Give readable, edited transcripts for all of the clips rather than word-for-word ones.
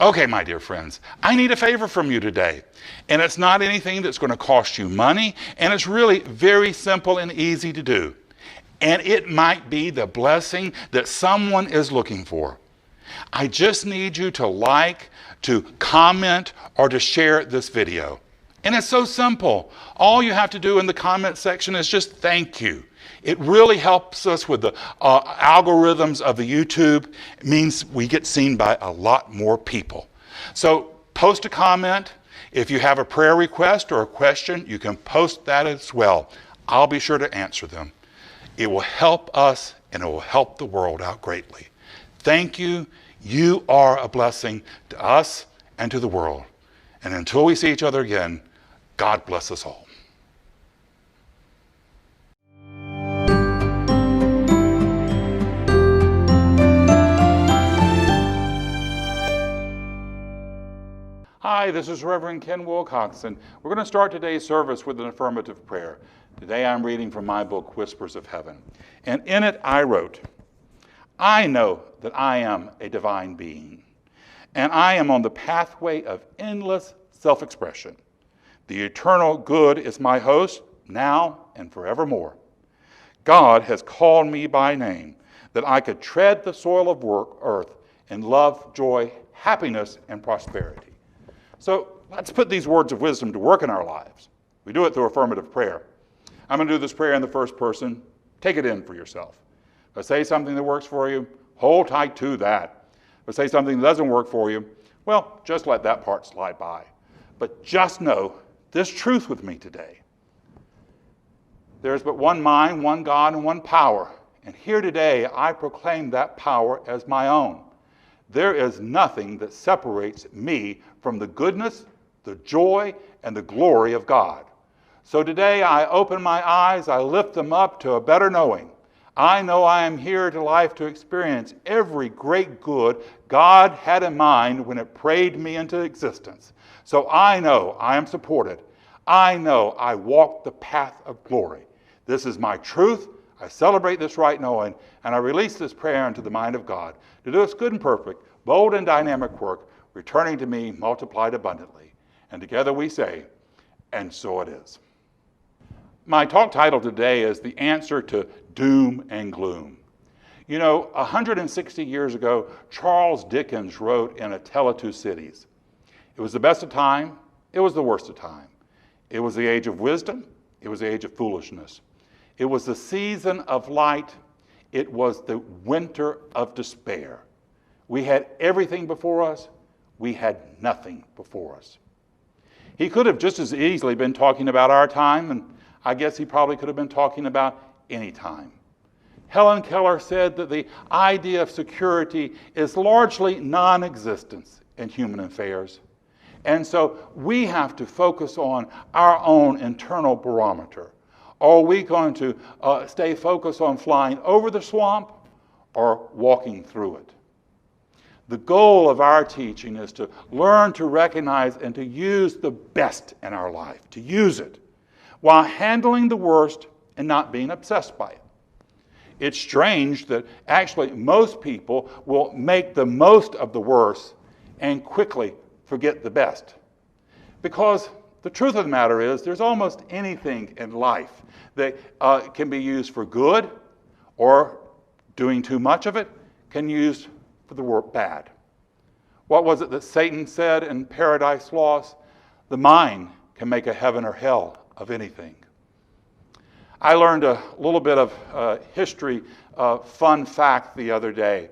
Okay, my dear friends, I need a favor from you today. And it's not anything that's going to cost you money, and it's really very simple and easy to do. And it might be the blessing that someone is looking for. I just need you to like, to comment, or to share this video. And it's so simple. All you have to do in the comment section is just thank you. It really helps us with the algorithms of the YouTube. It means we get seen by a lot more people. So post a comment. If you have a prayer request or a question, you can post that as well. I'll be sure to answer them. It will help us and it will help the world out greatly. Thank you. You are a blessing to us and to the world. And until we see each other again, God bless us all. Hi, this is Reverend Ken Wilcoxon. We're going to start today's service with an affirmative prayer. Today I'm reading from my book, Whispers of Heaven. And in it I wrote, I know that I am a divine being, and I am on the pathway of endless self-expression. The eternal good is my host, now and forevermore. God has called me by name, that I could tread the soil of earth in love, joy, happiness, and prosperity. So let's put these words of wisdom to work in our lives. We do it through affirmative prayer. I'm going to do this prayer in the first person. Take it in for yourself. If I say something that works for you, hold tight to that. If I say something that doesn't work for you, well, just let that part slide by. But just know this truth with me today. There is but one mind, one God, and one power. And here today, I proclaim that power as my own. There is nothing that separates me from the goodness, the joy, and the glory of God. So today I open my eyes, I lift them up to a better knowing. I know I am here to life to experience every great good God had in mind when it prayed me into existence. So I know I am supported. I know I walk the path of glory. This is my truth. I celebrate this right knowing, and I release this prayer into the mind of God to do its good and perfect, bold and dynamic work, returning to me multiplied abundantly. And together we say, and so it is. My talk title today is The Answer to Doom and Gloom. You know, 160 years ago, Charles Dickens wrote in A Tale of Two Cities. It was the best of time, it was the worst of time. It was the age of wisdom, it was the age of foolishness. It was the season of light, it was the winter of despair. We had everything before us, we had nothing before us. He could have just as easily been talking about our time, and I guess he probably could have been talking about any time. Helen Keller said that the idea of security is largely non-existent in human affairs. And so we have to focus on our own internal barometer. Are we going to stay focused on flying over the swamp or walking through it? The goal of our teaching is to learn to recognize and to use the best in our life, to use it, while handling the worst and not being obsessed by it. It's strange that actually most people will make the most of the worst and quickly forget the best. Because the truth of the matter is there's almost anything in life that can be used for good, or doing too much of it can be used for the word bad. What was it that Satan said in Paradise Lost? The mind can make a heaven or hell of anything. I learned a little bit of history fun fact the other day.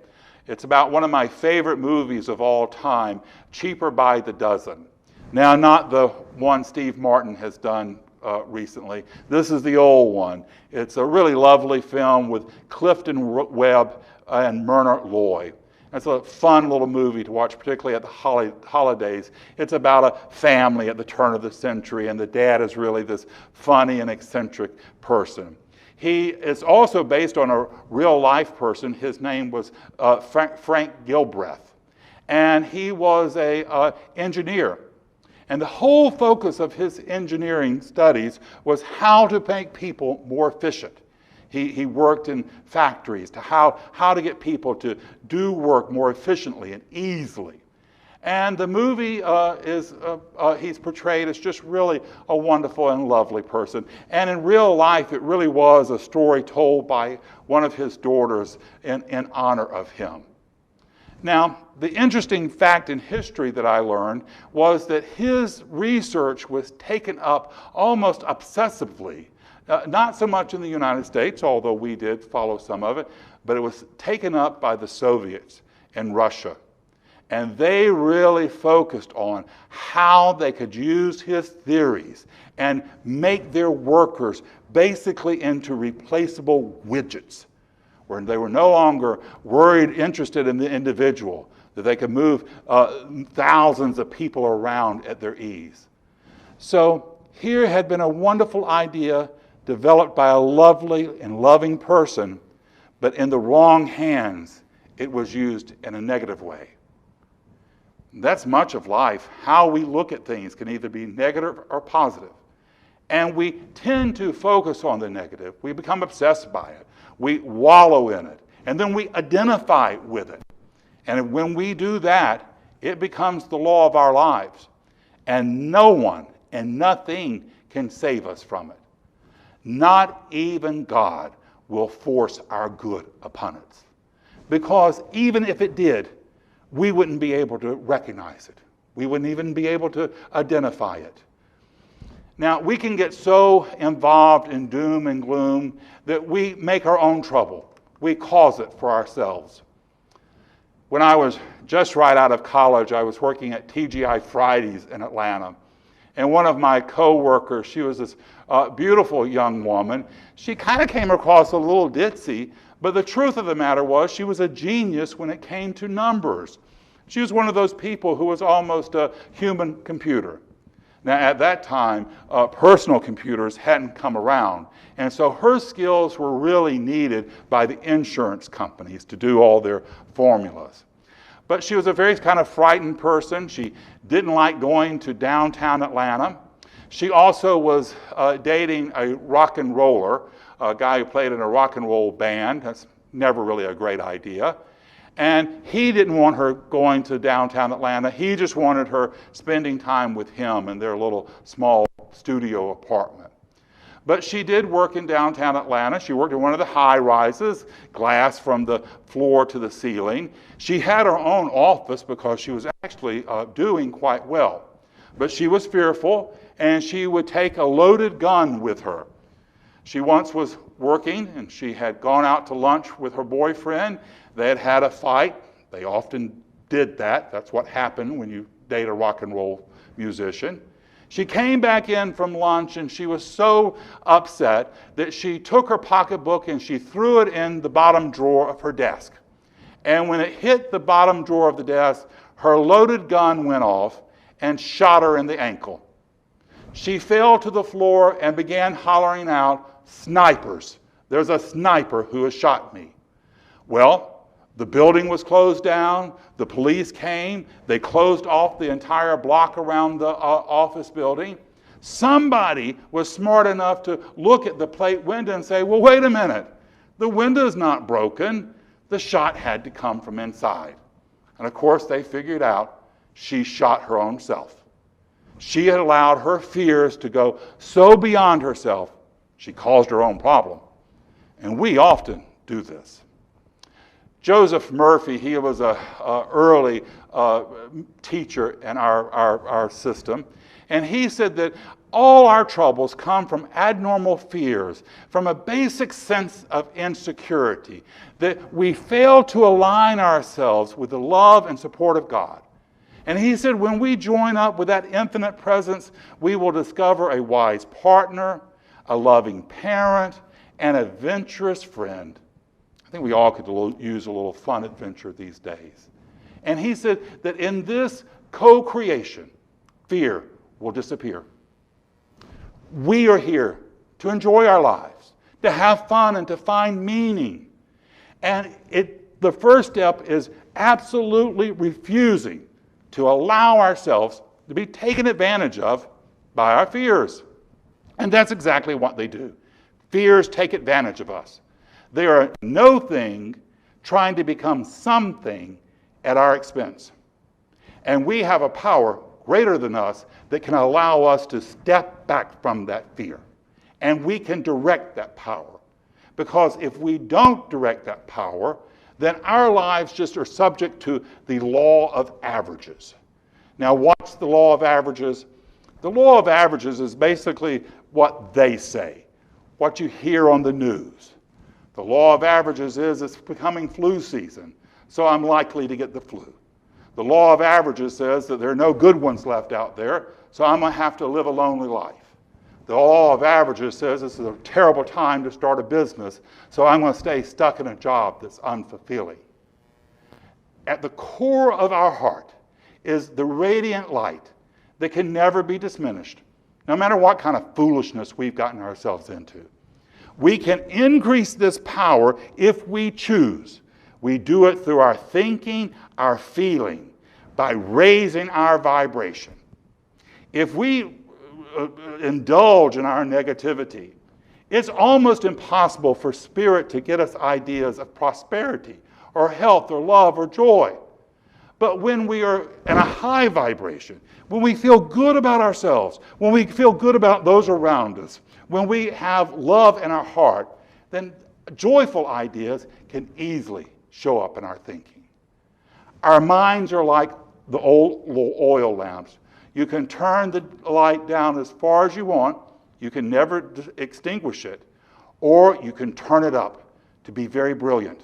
It's about one of my favorite movies of all time, Cheaper by the Dozen. Now, not the one Steve Martin has done recently. This is the old one. It's a really lovely film with Clifton Webb and Myrna Loy. It's a fun little movie to watch, particularly at the holidays. It's about a family at the turn of the century, and the dad is really this funny and eccentric person. He is also based on a real-life person. His name was Frank Gilbreth, and he was an engineer. And the whole focus of his engineering studies was how to make people more efficient. He worked in factories to how to get people to do work more efficiently and easily. And the movie he's portrayed as just really a wonderful and lovely person. And in real life, it really was a story told by one of his daughters in honor of him. Now, the interesting fact in history that I learned was that his research was taken up almost obsessively, not so much in the United States, although we did follow some of it, but it was taken up by the Soviets in Russia. And they really focused on how they could use his theories and make their workers basically into replaceable widgets, where they were no longer interested in the individual, that they could move thousands of people around at their ease. So here had been a wonderful idea developed by a lovely and loving person, but in the wrong hands, it was used in a negative way. That's much of life. How we look at things can either be negative or positive. And we tend to focus on the negative. We become obsessed by it. We wallow in it. And then we identify with it. And when we do that, it becomes the law of our lives. And no one and nothing can save us from it. Not even God will force our good upon us. Because even if it did, we wouldn't be able to recognize it. We wouldn't even be able to identify it. Now, we can get so involved in doom and gloom that we make our own trouble. We cause it for ourselves. When I was just right out of college, I was working at TGI Fridays in Atlanta. And one of my co-workers, she was this beautiful young woman. She kind of came across a little ditzy, but the truth of the matter was she was a genius when it came to numbers. She was one of those people who was almost a human computer. Now, at that time, personal computers hadn't come around, and so her skills were really needed by the insurance companies to do all their formulas. But she was a very kind of frightened person. She didn't like going to downtown Atlanta. She also was dating a rock and roller, a guy who played in a rock and roll band. That's never really a great idea. And he didn't want her going to downtown Atlanta. He just wanted her spending time with him in their little small studio apartment. But she did work in downtown Atlanta. She worked in one of the high rises, glass from the floor to the ceiling. She had her own office because she was actually doing quite well. But she was fearful, and she would take a loaded gun with her. She once was working, and she had gone out to lunch with her boyfriend. They had had a fight. They often did that. That's what happened when you date a rock and roll musician. She came back in from lunch, and she was so upset that she took her pocketbook and she threw it in the bottom drawer of her desk. And when it hit the bottom drawer of the desk, her loaded gun went off and shot her in the ankle. She fell to the floor and began hollering out, "Snipers! There's a sniper who has shot me." Well, the building was closed down. The police came. They closed off the entire block around the office building. Somebody was smart enough to look at the plate window and say, well, wait a minute. The window's not broken. The shot had to come from inside. And of course, they figured out she shot her own self. She had allowed her fears to go so beyond herself, she caused her own problem. And we often do this. Joseph Murphy, he was an early teacher in our system, and he said that all our troubles come from abnormal fears, from a basic sense of insecurity, that we fail to align ourselves with the love and support of God. And he said when we join up with that infinite presence, we will discover a wise partner, a loving parent, and a adventurous friend. I think we all could use a little fun adventure these days. And he said that in this co-creation, fear will disappear. We are here to enjoy our lives, to have fun and to find meaning. And the first step is absolutely refusing to allow ourselves to be taken advantage of by our fears. And that's exactly what they do. Fears take advantage of us. They are no thing trying to become something at our expense. And we have a power greater than us that can allow us to step back from that fear. And we can direct that power. Because if we don't direct that power, then our lives just are subject to the law of averages. Now, what's the law of averages? The law of averages is basically what they say, what you hear on the news. The law of averages is it's becoming flu season, so I'm likely to get the flu. The law of averages says that there are no good ones left out there, so I'm going to have to live a lonely life. The law of averages says this is a terrible time to start a business, so I'm going to stay stuck in a job that's unfulfilling. At the core of our heart is the radiant light that can never be diminished, no matter what kind of foolishness we've gotten ourselves into. We can increase this power if we choose. We do it through our thinking, our feeling, by raising our vibration. If we indulge in our negativity, it's almost impossible for spirit to get us ideas of prosperity or health or love or joy. But when we are in a high vibration, when we feel good about ourselves, when we feel good about those around us, when we have love in our heart, then joyful ideas can easily show up in our thinking. Our minds are like the old oil lamps. You can turn the light down as far as you want. You can never extinguish it. Or you can turn it up to be very brilliant.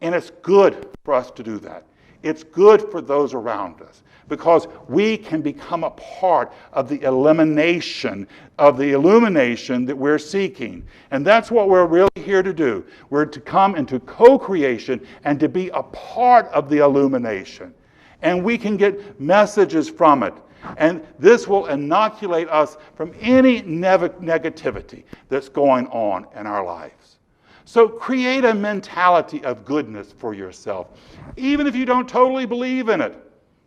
And it's good for us to do that. It's good for those around us because we can become a part of the elimination of the illumination that we're seeking. And that's what we're really here to do. We're to come into co-creation and to be a part of the illumination. And we can get messages from it. And this will inoculate us from any negativity that's going on in our lives. So create a mentality of goodness for yourself, even if you don't totally believe in it.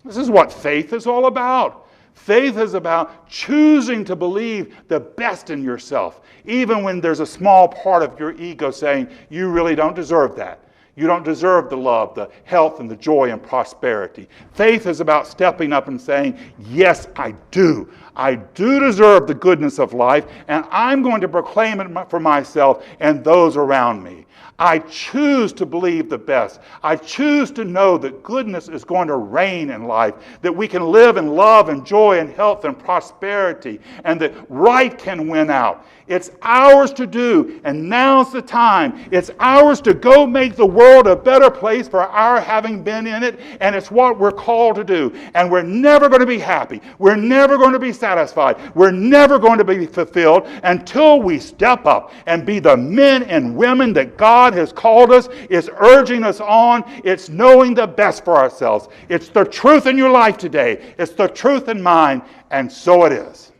This is what faith is all about. Faith is about choosing to believe the best in yourself, even when there's a small part of your ego saying, you really don't deserve that. You don't deserve the love, the health, and the joy and prosperity. Faith is about stepping up and saying, yes, I do. I do deserve the goodness of life, and I'm going to proclaim it for myself and those around me. I choose to believe the best. I choose to know that goodness is going to reign in life, that we can live in love and joy and health and prosperity, and that right can win out. It's ours to do, and now's the time. It's ours to go make the world a better place for our having been in it, and it's what we're called to do. And we're never going to be happy. We're never going to be satisfied. We're never going to be fulfilled until we step up and be the men and women that God has called us. It's urging us on. It's knowing the best for ourselves. It's the truth in your life today. It's the truth in mine, and so it is.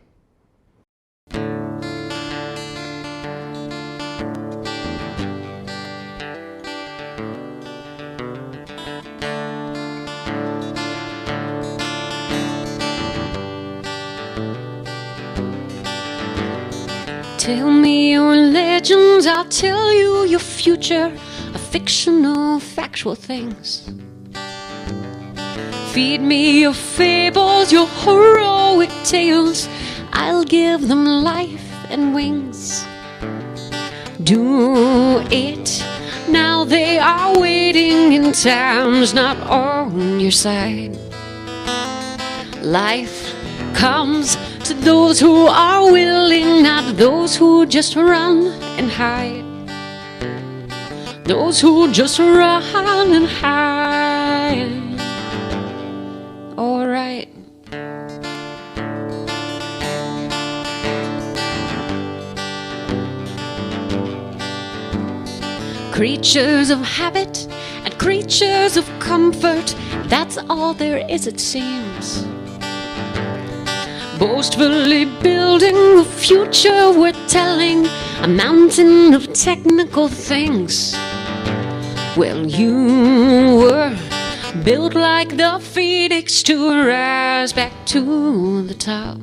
Tell me your legends, I'll tell you your future, a fictional, factual things. Feed me your fables, your heroic tales, I'll give them life and wings. Do it, now they are waiting in times not on your side. Life comes to those who are willing, not those who just run and hide. Those who just run and hide. All right. Creatures of habit and creatures of comfort, that's all there is, it seems. Boastfully building the future we're telling, a mountain of technical things. Well, you were built like the phoenix to rise back to the top.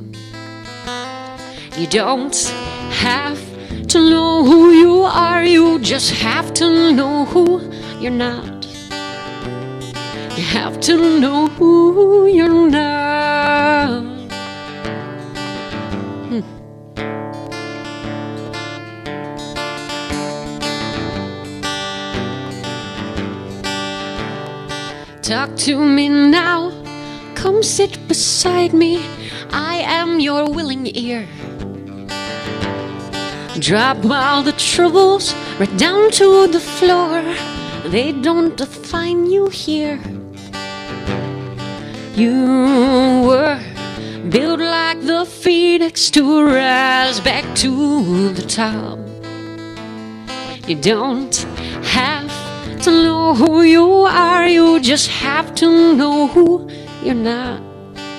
You don't have to know who you are, you just have to know who you're not. You have to know who you're not. Talk to me now, come sit beside me. I am your willing ear. Drop all the troubles right down to the floor. They don't define you here. You were built like the phoenix to rise back to the top. You don't have to know who you are, you just have to know who you're not.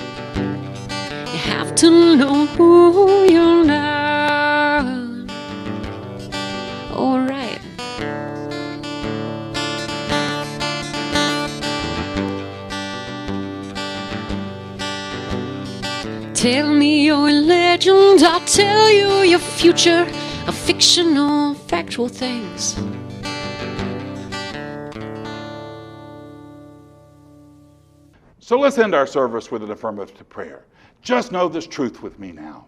You have to know who you're not. All right. Tell me your legend, I'll tell you your future, of fictional, factual things. So let's end our service with an affirmative prayer. Just know this truth with me now.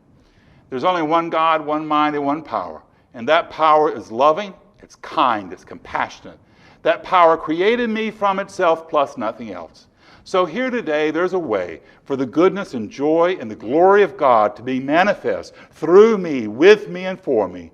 There's only one God, one mind, and one power. And that power is loving, it's kind, it's compassionate. That power created me from itself plus nothing else. So here today, there's a way for the goodness and joy and the glory of God to be manifest through me, with me, and for me.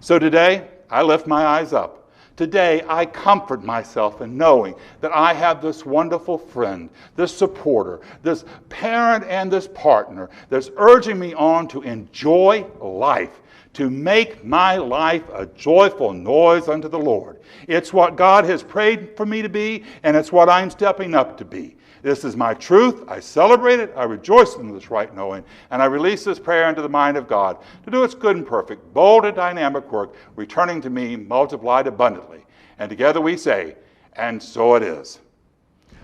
So today, I lift my eyes up. Today, I comfort myself in knowing that I have this wonderful friend, this supporter, this parent, and this partner that's urging me on to enjoy life, to make my life a joyful noise unto the Lord. It's what God has prayed for me to be, and it's what I'm stepping up to be. This is my truth. I celebrate it. I rejoice in this right knowing. And I release this prayer into the mind of God to do its good and perfect, bold and dynamic work, returning to me multiplied abundantly. And together we say, and so it is.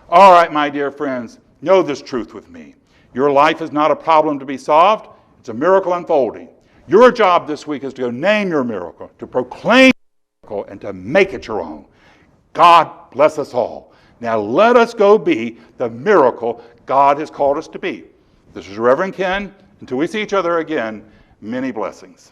All right, my dear friends, know this truth with me. Your life is not a problem to be solved. It's a miracle unfolding. Your job this week is to name your miracle, to proclaim your miracle, and to make it your own. God bless us all. Now let us go be the miracle God has called us to be. This is Reverend Ken. Until we see each other again, many blessings.